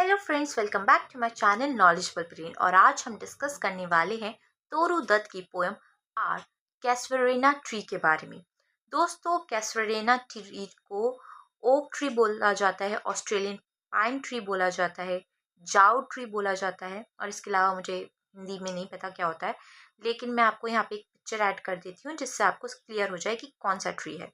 Hello friends, welcome back to my channel knowledgeable brain. और आज हम डिस्कस करने वाले हैं तोरू दत्त की पोएम आर कैसवेरेना ट्री के बारे में। दोस्तों, कैसवेरेना ट्री को ओक ट्री बोला जाता है, ऑस्ट्रेलियन पाइन ट्री बोला जाता है, जाऊ ट्री बोला जाता है, और इसके अलावा मुझे हिंदी में नहीं पता क्या होता है, लेकिन मैं आपको यहाँ पे एक पिक्चर ऐड कर देती हूँ जिससे आपको क्लियर हो जाए कि कौन सा ट्री है।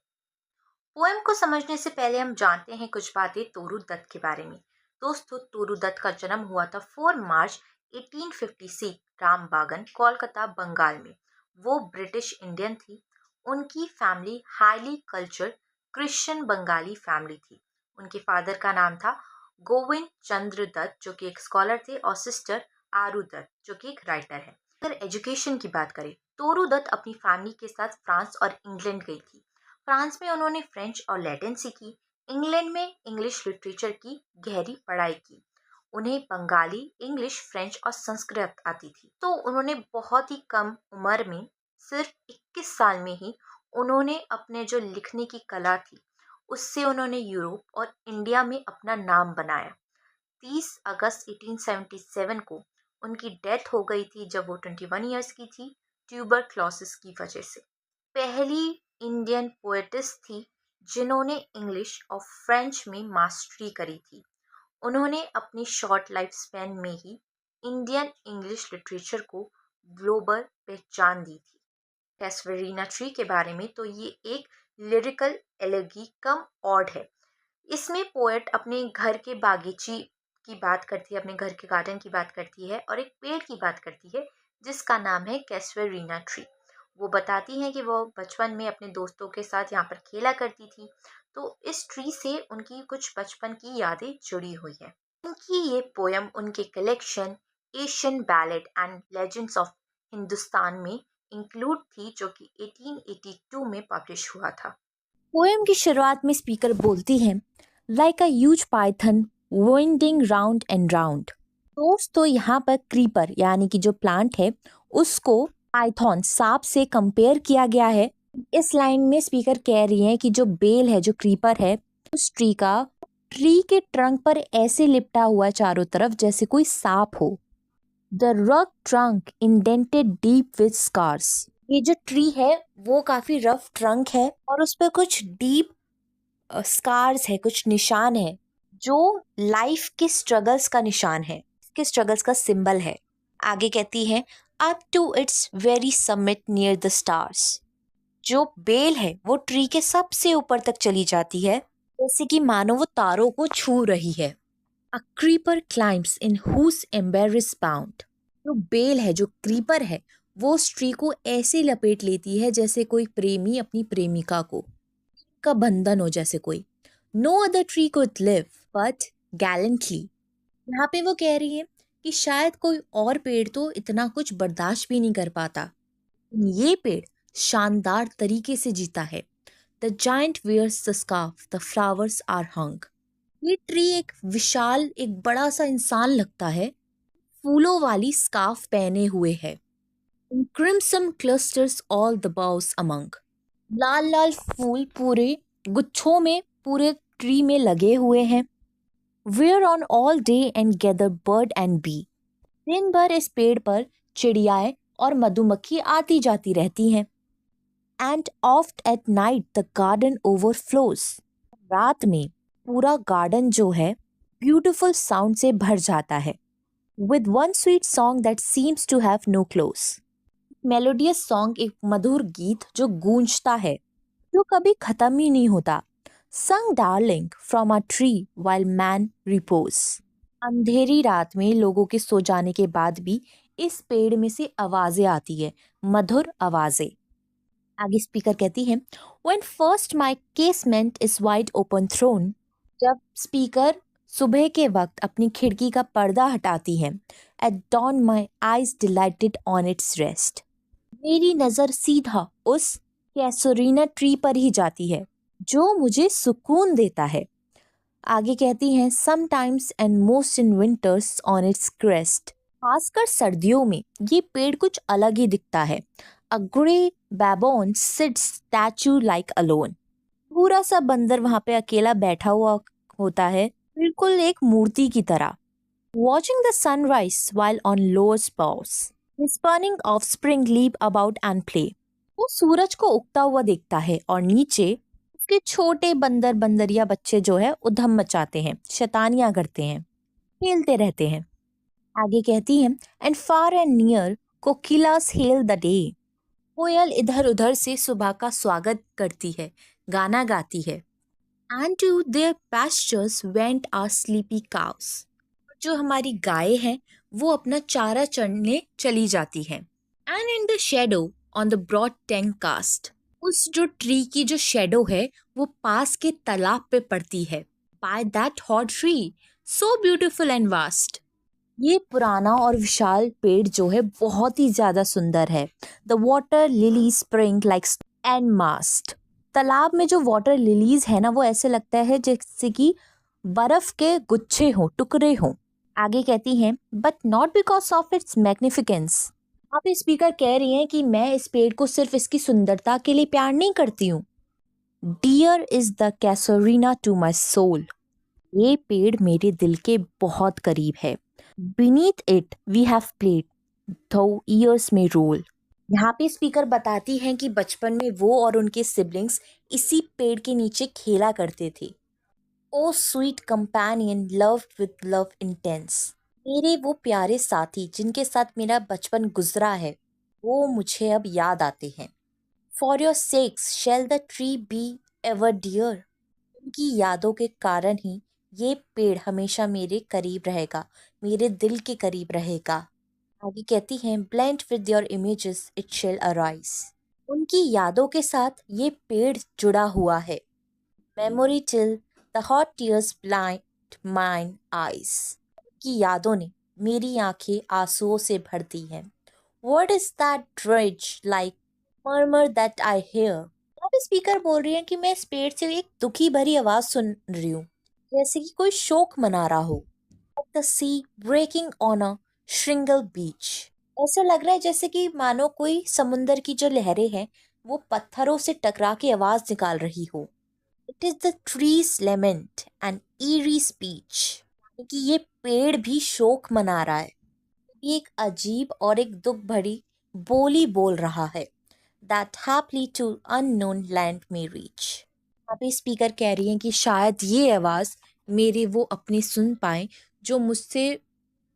पोएम को समझने से पहले हम जानते हैं कुछ बातें तोरू दत्त के बारे में। दोस्तों, तोरू दत्त का जन्म हुआ था 4 मार्च 1856 रामबागन, कोलकाता, बंगाल में। वो ब्रिटिश इंडियन थी। उनकी family highly cultured Christian Bengali family थी। उनके फादर का नाम था गोविंद चंद्र दत्त, जो कि एक स्कॉलर थे, और सिस्टर आरू दत्त, जो कि एक राइटर है। अगर एजुकेशन की बात करें, तोरू दत्त अपनी फैमिली के साथ फ्रांस और इंग्लैंड गई थी। फ्रांस में उन्होंने फ्रेंच और लैटिन सीखी। इंग्लैंड में इंग्लिश लिटरेचर की गहरी पढ़ाई की। उन्हें बंगाली, इंग्लिश, फ्रेंच और संस्कृत आती थी। तो उन्होंने बहुत ही कम उम्र में, सिर्फ 21 साल में ही, उन्होंने अपने जो लिखने की कला थी उससे उन्होंने यूरोप और इंडिया में अपना नाम बनाया। 30 अगस्त 1877 को उनकी डेथ हो गई थी जब वो 21 ईयर्स की थी, ट्यूबरक्लोसिस की वजह से। पहली इंडियन पोएटिस थी जिन्होंने इंग्लिश और फ्रेंच में मास्टरी करी थी। उन्होंने अपनी शॉर्ट लाइफ स्पैन में ही इंडियन इंग्लिश लिटरेचर को ग्लोबल पहचान दी थी। कैसवेरीना ट्री के बारे में तो ये एक लिरिकल एलेगी कम ऑड है। इसमें पोएट अपने घर के बागीची की बात करती है, अपने घर के गार्डन की बात करती है, और एक पेड़ की बात करती है जिसका नाम है कैसवेरीना ट्री। वो बताती हैं कि वो बचपन में अपने दोस्तों के साथ यहाँ पर खेला करती थी, तो इस ट्री से उनकी कुछ बचपन की यादें जुड़ी हुई है। उनकी ये पोयम उनके collection Asian ballad and legends of Hindustan में इंक्लूड थी, जो कि 1882 में पब्लिश हुआ था। पोएम की शुरुआत में स्पीकर बोलती है, like a huge Python winding round and round. दोस्तों, यहाँ पर क्रीपर यानी कि जो प्लांट है उसको पाइथन सांप से कंपेयर किया गया है। इस लाइन में स्पीकर कह रही है कि जो बेल है, जो क्रीपर है, उस ट्री के ट्रंक पर ऐसे लिपटा हुआ चारों तरफ जैसे कोई सांप हो। The rugged trunk indented deep with scars. ये जो ट्री है वो काफी रफ ट्रंक है और उस पर कुछ डीप स्कार्स है, कुछ निशान है जो लाइफ के स्ट्रगल्स का निशान है, के स्ट्रगल्स का सिंबल है। आगे कहती है, up to its very summit near the stars. जो बेल है वो ट्री के सबसे ऊपर तक चली जाती है, जैसे कि मानो वो तारों को छू रही है। A creeper climbs in whose embraces bound. जो बेल है, जो क्रीपर है, वो उस ट्री को ऐसे लपेट लेती है जैसे कोई प्रेमी अपनी प्रेमिका को, का बंधन हो जैसे कोई। No other tree could live but gallantly. यहाँ पे वो कह रही है कि शायद कोई और पेड़ तो इतना कुछ बर्दाश्त भी नहीं कर पाता, ये पेड़ शानदार तरीके से जीता है। The giant wears the scarf, the flowers are hung. ये ट्री एक विशाल, एक बड़ा सा इंसान लगता है, फूलों वाली स्कार्फ पहने हुए है। In crimson clusters all the boughs among। लाल लाल फूल पूरे गुच्छों में पूरे ट्री में लगे हुए हैं। We're on all day and gather bird and bee। दिन भर इस पेड़ पर चिड़ियाएं और मधुमक्खी आती जाती रहती हैं। And oft at night the garden overflows। रात में पूरा गार्डन जो है ब्यूटीफुल साउंड से भर जाता है। With one sweet song that seems to have no close। Melodious song, एक मधुर गीत जो गूंजता है, जो कभी खत्म ही नहीं होता। Sung darling from a tree while man repose. अंधेरी रात में लोगों के सो जाने के बाद भी इस पेड़ में से आवाजें आती है, मधुर आवाजें। आगे स्पीकर कहती है, when first my casement is wide open thrown. जब स्पीकर सुबह के वक्त अपनी खिड़की का पर्दा हटाती है, at dawn my eyes delighted on its rest. मेरी नजर सीधा उस कैसोरीना ट्री पर ही जाती है जो मुझे सुकून देता है। आगे कहती हैं, sometimes and most in winters on it's crest. खासकर सर्दियों में ये पेड़ कुछ अलग ही दिखता है। A grey baboon sits statue like alone. पूरा सा बंदर वहां पे अकेला बैठा हुआ होता है, बिल्कुल एक मूर्ति की तरह। watching the sunrise while on lower boughs, spurning offspring leap about and play. वो सूरज को उगता हुआ देखता है और नीचे उसके छोटे बंदर बंदरिया बच्चे जो है उधम मचाते हैं, शैतानियां करते हैं, खेलते रहते हैं। आगे कहती है and far and near kokilas hail the day. कोयल इधर उधर से सुबह का स्वागत करती है, गाना गाती है। And to their pastures wend our sleepy cows। जो हमारी गाय हैं वो अपना चारा चरने चली जाती हैं। And in the shadow on the broad tank cast. उस जो ट्री की जो शेडो है वो पास के तालाब पे पड़ती है। By that hot tree so beautiful and vast. ये पुराना और विशाल पेड़ जो है बहुत ही ज्यादा सुंदर है। The water lily spring like and massed. तालाब में जो वाटर लिलीज है ना वो ऐसे लगता है जैसे कि बर्फ के गुच्छे हों, टुकड़े हों। आगे कहती हैं but not because of its magnificence. आप स्पीकर कह रही हैं कि मैं इस पेड़ को सिर्फ इसकी सुंदरता के लिए प्यार नहीं करती हूँ। Dear is the casuarina to my soul. ये पेड़ मेरे दिल के बहुत करीब है। Beneath it we have played, though years may roll। यहाँ पे स्पीकर बताती हैं कि बचपन में वो और उनके सिबलिंग्स इसी पेड़ के नीचे खेला करते थे। O sweet companion loved with love intense. मेरे वो प्यारे साथी जिनके साथ मेरा बचपन गुजरा है वो मुझे अब याद आते हैं। For your sakes shall the tree be ever dear. उनकी यादों के कारण ही ये पेड़ हमेशा मेरे करीब रहेगा, मेरे दिल के करीब रहेगा। आगे कहती हैं blend with your images it shall arise. उनकी यादों के साथ ये पेड़ जुड़ा हुआ है। Memory till the hot tears blind mine eyes. की यादों ने मेरी आंखें आंसुओं से भर दी हैं। What is that dredge like murmur that I hear. अब स्पीकर बोल रही है कि मैं इस पेड़ से एक दुखी भरी आवाज सुन रही हूँ, जैसे कि कोई शोक मना रहा हो। The sea breaking on a shingle beach. ऐसा लग रहा है जैसे कि मानो कोई समुंदर की जो लहरें हैं वो पत्थरों से टकरा के आवाज निकाल रही हो। It is the tree's lament and eerie speech. कि ये पेड़ भी शोक मना रहा है, ये एक अजीब और एक दुख भरी बोली बोल रहा है। दैट हैप्ली टू अननोन लैंड में रीच। अभी स्पीकर कह रही हैं कि शायद ये आवाज़ मेरे वो अपने सुन पाए जो मुझसे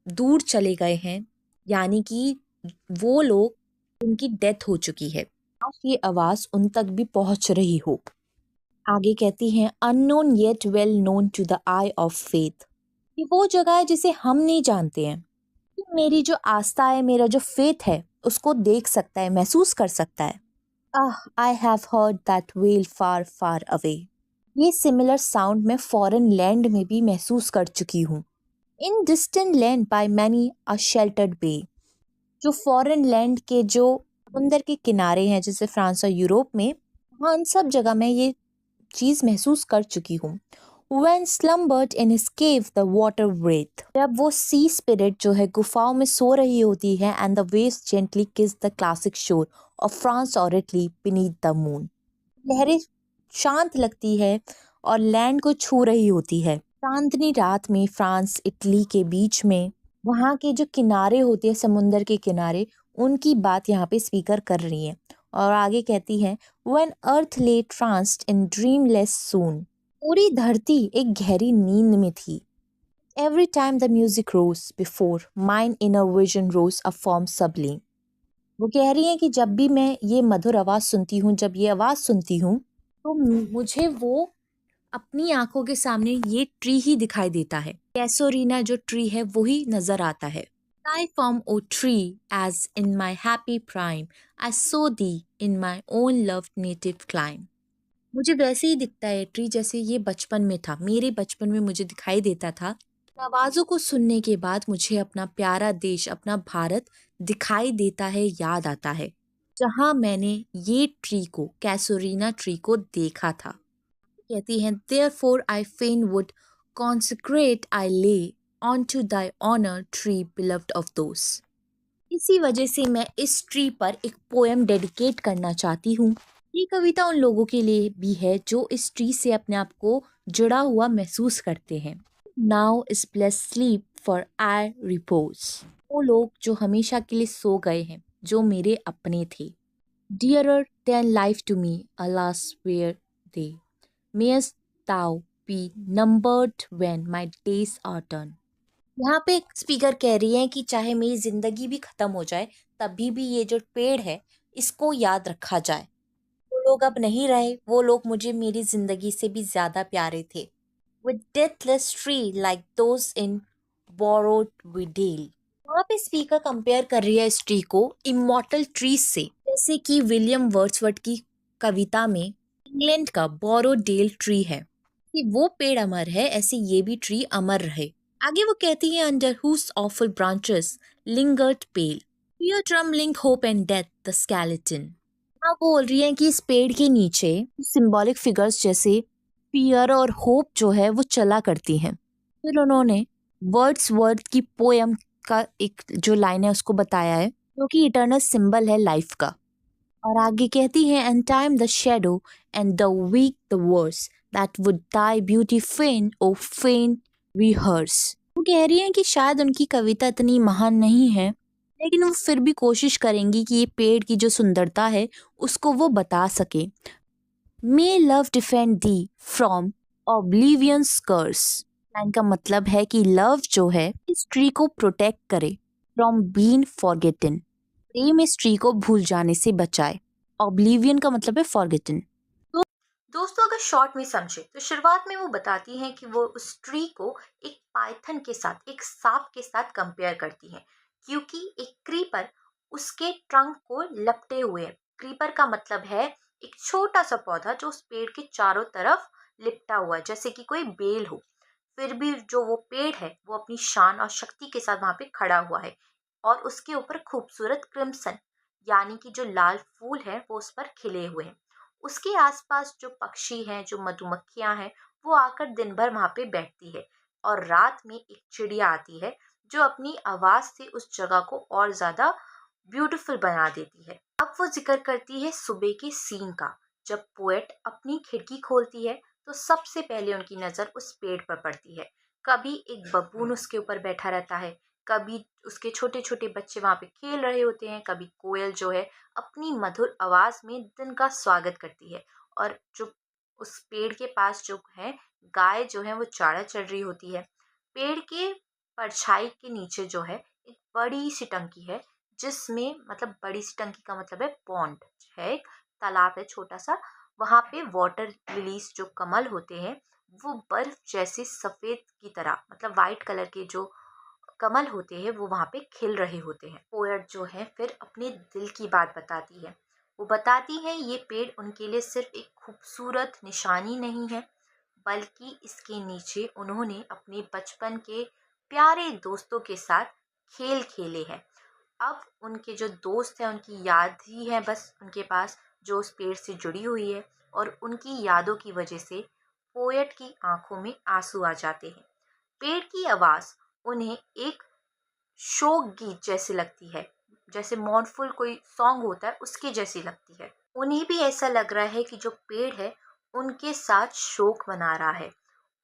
दूर चले गए हैं, यानी कि वो लोग उनकी डेथ हो चुकी है। आज ये आवाज़ उन तक भी पहुंच रही हो। आगे कहती हैं unknown yet well known to the eye of faith. ये वो जगह है जिसे हम नहीं जानते हैं। मेरी जो आस्था है, मेरा जो फेथ है उसको देख सकता है, महसूस कर सकता है। I have heard that well far far away. ये सिमिलर साउंड मैं फॉरेन लैंड में भी महसूस कर चुकी हूँ। In distant land by many a sheltered bay. जो फॉरेन लैंड के जो समुंदर के किनारे हैं जैसे फ्रांस और यूरोप में, वहाँ उन सब जगह मैं ये चीज़ महसूस कर चुकी हूँ। When slumbered in his cave the water breathed। जब वो सी स्पिरिट जो है गुफाओं में सो रही होती है and the waves gently kiss the classic shore of France or Italy beneath the moon। लहरें शांत लगती है और लैंड को छू रही होती है। चांदनी रात में फ्रांस इटली के बीच में वहाँ के जो किनारे होते हैं समुंदर के किनारे, उनकी बात यहाँ पे स्पीकर कर रही है। और आगे कहती है When earth lay tranced in dreamless soon। पूरी धरती एक गहरी नींद में थी। Every time the music rose before mine inner vision rose a form sublime। वो कह रही है कि जब भी मैं ये मधुर आवाज़ सुनती हूँ, जब ये आवाज़ सुनती हूँ तो मुझे वो अपनी आंखों के सामने ये ट्री ही दिखाई देता है। कैसोरीना जो ट्री है वही नजर आता है। I form O tree as in my happy prime I saw thee in my own loved native clime। मुझे वैसे ही दिखता है ट्री जैसे ये बचपन में था, मेरे बचपन में मुझे दिखाई देता था। आवाज़ों को सुनने के बाद मुझे अपना प्यारा देश, अपना भारत दिखाई देता है, याद आता है, जहाँ मैंने ये ट्री को, कैसोरीना ट्री को देखा था। कहती हैं Therefore I fain would consecrate I lay onto thy honor tree beloved of those। इसी वजह से मैं इस ट्री पर एक पोएम डेडिकेट करना चाहती हूँ। ये कविता उन लोगों के लिए भी है जो इस ट्री से अपने आप को जुड़ा हुआ महसूस करते हैं। Now is blessed sleep for our repose. वो लोग जो हमेशा के लिए सो गए हैं, जो मेरे अपने थे. Dearer than life to me, alas, where they? Mayest thou be numbered when my days are done. यहाँ पे स्पीकर कह रही है कि चाहे मेरी जिंदगी भी खत्म हो जाए, तभी भी ये जो पेड़ है इसको याद रखा जाए. वो लोग अब नहीं रहे, वो लोग मुझे मेरी जिंदगी से भी ज्यादा प्यारे थे. With deathless tree like those in borrowed Vidale. वहाँ पे स्पीकर कंपेयर कर रही है इस ट्री को इमॉर्टल ट्रीज से, जैसे कि विलियम वर्ड्सवर्थ की कविता में इंग्लैंड का बोरोडेल ट्री है कि वो पेड़ अमर है, ऐसे ये भी ट्री अमर रहे. आगे वो कहती है under whose awful branches lingered pale fear trembling hope and death the skeleton. हाँ, वो बोल रही है कि इस पेड़ के नीचे सिंबॉलिक फिगर्स जैसे फियर और होप जो है वो चला करती हैं. फिर उन्होंने वर्ड्सवर्थ की पोयम का एक जो लाइन है उसको बताया है, जो कि इटर्नल सिंबल है लाइफ का. और आगे कहती है and time the shadow and the week the verse that would die beauty fane oh fane rehearse. वो कह रही है कि शायद उनकी कविता इतनी महान नहीं है, लेकिन वो फिर भी कोशिश करेंगी कि ये पेड़ की जो सुंदरता है उसको वो बता सके. May love defend thee from oblivion's curse. Line का मतलब है कि लव जो है इस ट्री को प्रोटेक्ट करे फ्रॉम बीन फॉरगेटन. प्रेम इस ट्री को भूल जाने से बचाए. ऑब्लिवियन का मतलब है फॉरगेटन. दोस्तों अगर शॉर्ट में समझे तो शुरुआत में वो बताती हैं कि वो उस ट्री को एक पाइथन के साथ, एक सांप के साथ कंपेयर करती हैं, क्योंकि एक क्रीपर उसके ट्रंक को लपटे हुए है. क्रीपर का मतलब है एक छोटा सा पौधा जो उस पेड़ के चारों तरफ लिपटा हुआ है, जैसे कि कोई बेल हो. फिर भी जो वो पेड़ है वो अपनी शान और शक्ति के साथ वहां पे खड़ा हुआ है, और उसके ऊपर खूबसूरत क्रिम्सन यानी कि जो लाल फूल है वो उस पर खिले हुए हैं. उसके आसपास जो पक्षी हैं, जो मधुमक्खियां हैं, वो आकर दिन भर वहां पे बैठती है, और रात में एक चिड़िया आती है जो अपनी आवाज से उस जगह को और ज्यादा ब्यूटीफुल बना देती है. अब वो जिक्र करती है सुबह के सीन का. जब पोएट अपनी खिड़की खोलती है तो सबसे पहले उनकी नजर उस पेड़ पर पड़ती है. कभी एक बबून उसके ऊपर बैठा रहता है, कभी उसके छोटे छोटे बच्चे वहां पे खेल रहे होते हैं, कभी कोयल जो है अपनी मधुर आवाज में दिन का स्वागत करती है, और जो उस पेड़ के पास जो है गाय जो है वो चारा चल रही होती है. पेड़ के परछाई के नीचे जो है एक बड़ी सी टंकी है, जिसमें मतलब बड़ी सी टंकी का मतलब है पॉन्ड है, एक तालाब है छोटा सा. वहां पे वाटर लिलीज जो कमल होते हैं वो बर्फ जैसे सफेद की तरह, मतलब वाइट कलर के जो कमल होते हैं वो वहां पे खिल रहे होते हैं. पोएट जो है फिर अपने दिल की बात बताती है. वो बताती है ये पेड़ उनके लिए सिर्फ एक खूबसूरत निशानी नहीं है, बल्कि इसके नीचे उन्होंने अपने बचपन के प्यारे दोस्तों के साथ खेल खेले हैं. अब उनके जो दोस्त हैं उनकी याद ही है बस उनके पास, जो उस पेड़ से जुड़ी हुई है, और उनकी यादों की वजह से पोएट की आंखों में आंसू आ जाते हैं. पेड़ की आवाज उन्हें एक शोक गीत जैसी लगती है, जैसे मौनफुल कोई सॉन्ग होता है उसकी जैसी लगती है. उन्हें भी ऐसा लग रहा है कि जो पेड़ है उनके साथ शोक मना रहा है,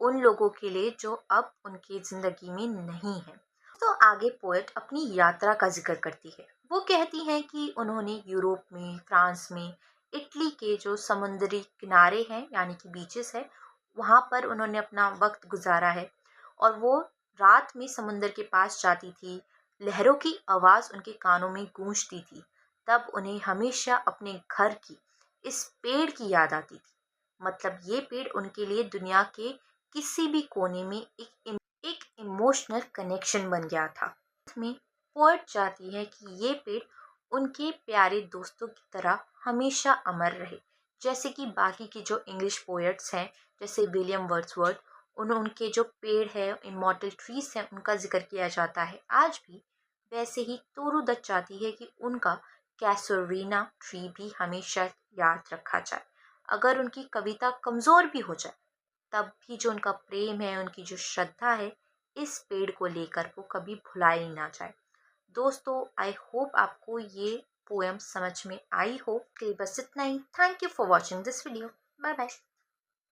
उन लोगों के लिए जो अब उनकी जिंदगी में नहीं है. तो आगे पोएट अपनी यात्रा का जिक्र करती है. वो कहती हैं कि उन्होंने यूरोप में, फ्रांस में, इटली के जो समुद्री किनारे हैं यानी कि बीचेस है, वहाँ पर उन्होंने अपना वक्त गुजारा है, और वो रात में समुंदर के पास जाती थी, लहरों की आवाज़ उनके कानों में गूंजती थी. तब उन्हें हमेशा अपने घर की, इस पेड़ की याद आती थी. मतलब ये पेड़ उनके लिए दुनिया के किसी भी कोने में एक इमोशनल कनेक्शन बन गया था. इसमें पोएट चाहती है कि ये पेड़ उनके प्यारे दोस्तों की तरह हमेशा अमर रहे, जैसे कि बाकी के जो इंग्लिश पोएट्स हैं, जैसे विलियम वर्ड्सवर्थ, उनके जो पेड़ है, इमॉर्टल ट्रीज हैं, उनका जिक्र किया जाता है आज भी. वैसे ही तोरू दत्त चाहती है कि उनका कैसोरीना ट्री भी हमेशा याद रखा जाए. अगर उनकी कविता कमज़ोर भी हो जाए, तब भी जो उनका प्रेम है, उनकी जो श्रद्धा है, इस पेड़ को लेकर वो कभी भुलाई ना जाए. दोस्तों आई होप आपको ये पोएम समझ में आई हो. कि बस इतना ही. Thank you for watching this video. Bye bye.